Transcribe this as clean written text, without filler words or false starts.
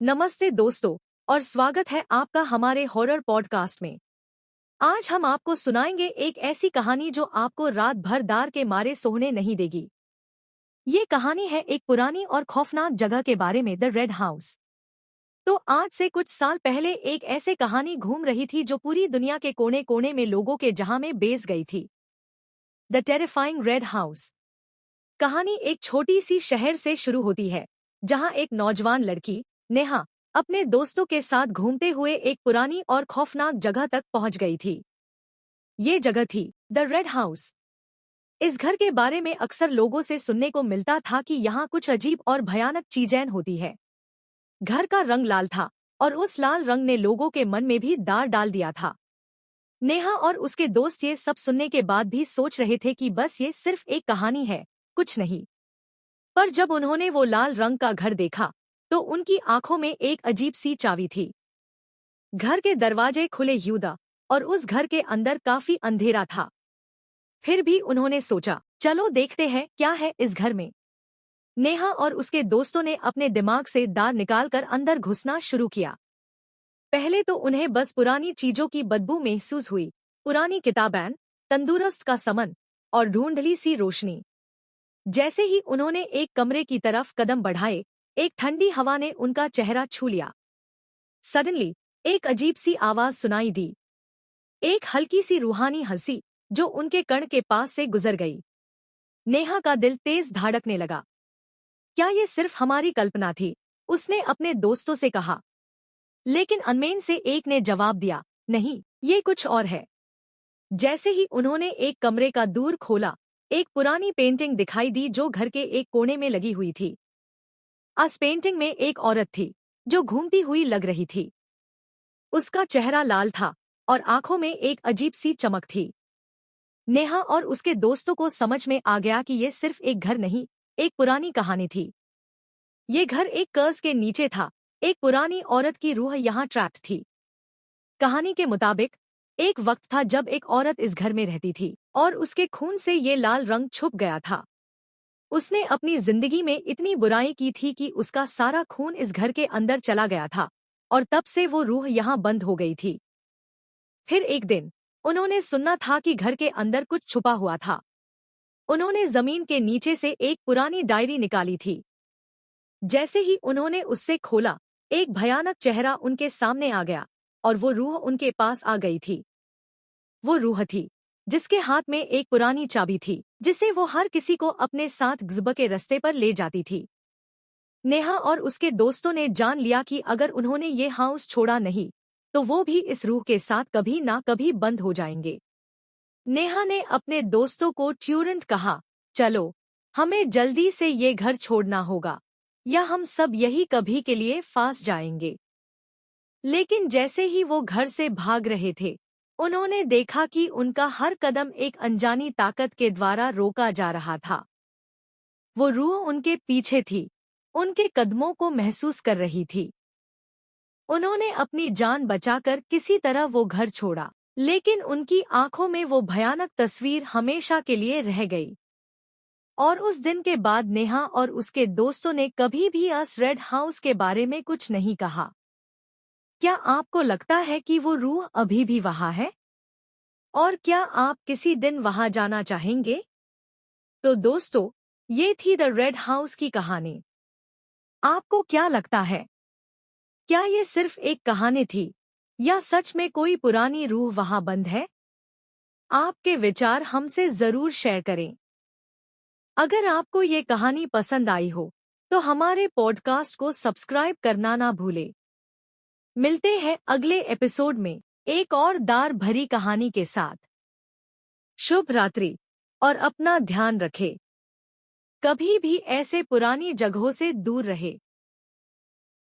नमस्ते दोस्तों और स्वागत है आपका हमारे हॉरर पॉडकास्ट में। आज हम आपको सुनाएंगे एक ऐसी कहानी जो आपको रात भर डर के मारे सोने नहीं देगी। ये कहानी है एक पुरानी और खौफनाक जगह के बारे में, द रेड हाउस। तो आज से कुछ साल पहले एक ऐसे कहानी घूम रही थी जो पूरी दुनिया के कोने कोने में लोगों के जहां में बेस गई थी। The terrifying red house. कहानी एक छोटी सी शहर से शुरू होती है जहां एक नौजवान लड़की नेहा अपने दोस्तों के साथ घूमते हुए एक पुरानी और खौफनाक जगह तक पहुंच गई थी। ये जगह थी द रेड हाउस। इस घर के बारे में अक्सर लोगों से सुनने को मिलता था कि यहाँ कुछ अजीब और भयानक चीजें होती है। घर का रंग लाल था और उस लाल रंग ने लोगों के मन में भी डर डाल दिया था। नेहा और उसके दोस्त ये सब सुनने के बाद भी सोच रहे थे कि बस ये सिर्फ एक कहानी है, कुछ नहीं। पर जब उन्होंने वो लाल रंग का घर देखा तो उनकी आंखों में एक अजीब सी चावी थी। घर के दरवाजे खुले यूदा और उस घर के अंदर काफी अंधेरा था। फिर भी उन्होंने सोचा, चलो देखते हैं क्या है इस घर में। नेहा और उसके दोस्तों ने अपने दिमाग से डर निकालकर अंदर घुसना शुरू किया। पहले तो उन्हें बस पुरानी चीजों की बदबू महसूस हुई, पुरानी किताबें, तंदुरुस्त का सामान और ढूंढली सी रोशनी। जैसे ही उन्होंने एक कमरे की तरफ कदम बढ़ाए, एक ठंडी हवा ने उनका चेहरा छू लिया। सडनली एक अजीब सी आवाज सुनाई दी, एक हल्की सी रूहानी हंसी जो उनके कण के पास से गुजर गई। नेहा का दिल तेज धड़कने लगा। क्या ये सिर्फ हमारी कल्पना थी? उसने अपने दोस्तों से कहा। लेकिन अनमेन से एक ने जवाब दिया, नहीं, ये कुछ और है। जैसे ही उन्होंने एक कमरे का दूर खोला, एक पुरानी पेंटिंग दिखाई दी जो घर के एक कोने में लगी हुई थी। उस पेंटिंग में एक औरत थी जो घूमती हुई लग रही थी। उसका चेहरा लाल था और आंखों में एक अजीब सी चमक थी। नेहा और उसके दोस्तों को समझ में आ गया कि ये सिर्फ एक घर नहीं, एक पुरानी कहानी थी। ये घर एक कर्ज के नीचे था, एक पुरानी औरत की रूह यहाँ ट्रैप्ड थी। कहानी के मुताबिक एक वक्त था जब एक औरत इस घर में रहती थी और उसके खून से ये लाल रंग छुप गया था। उसने अपनी जिंदगी में इतनी बुराई की थी कि उसका सारा खून इस घर के अंदर चला गया था और तब से वो रूह यहाँ बंद हो गई थी। फिर एक दिन उन्होंने सुना था कि घर के अंदर कुछ छुपा हुआ था। उन्होंने जमीन के नीचे से एक पुरानी डायरी निकाली थी। जैसे ही उन्होंने उससे खोला, एक भयानक चेहरा उनके सामने आ गया और वो रूह उनके पास आ गई थी। वो रूह थी जिसके हाथ में एक पुरानी चाबी थी जिसे वो हर किसी को अपने साथ ग़ज़ब के रास्ते पर ले जाती थी। नेहा और उसके दोस्तों ने जान लिया कि अगर उन्होंने ये हाउस छोड़ा नहीं तो वो भी इस रूह के साथ कभी ना कभी बंद हो जाएंगे। नेहा ने अपने दोस्तों को तुरंत कहा, चलो, हमें जल्दी से ये घर छोड़ना होगा या हम सब यही कभी के लिए फंस जाएंगे। लेकिन जैसे ही वो घर से भाग रहे थे, उन्होंने देखा कि उनका हर कदम एक अनजानी ताकत के द्वारा रोका जा रहा था। वो रूह उनके पीछे थी, उनके कदमों को महसूस कर रही थी। उन्होंने अपनी जान बचाकर किसी तरह वो घर छोड़ा, लेकिन उनकी आंखों में वो भयानक तस्वीर हमेशा के लिए रह गई। और उस दिन के बाद नेहा और उसके दोस्तों ने कभी भी उस रेड हाउस के बारे में कुछ नहीं कहा। क्या आपको लगता है कि वो रूह अभी भी वहाँ है? और क्या आप किसी दिन वहाँ जाना चाहेंगे? तो दोस्तों, ये थी द रेड हाउस की कहानी। आपको क्या लगता है? क्या ये सिर्फ एक कहानी थी या सच में कोई पुरानी रूह वहाँ बंद है? आपके विचार हमसे जरूर शेयर करें। अगर आपको ये कहानी पसंद आई हो तो हमारे पॉडकास्ट को सब्सक्राइब करना ना भूलें। मिलते हैं अगले एपिसोड में एक और दार भरी कहानी के साथ। शुभ रात्रि और अपना ध्यान रखें। कभी भी ऐसे पुरानी जगहों से दूर रहे।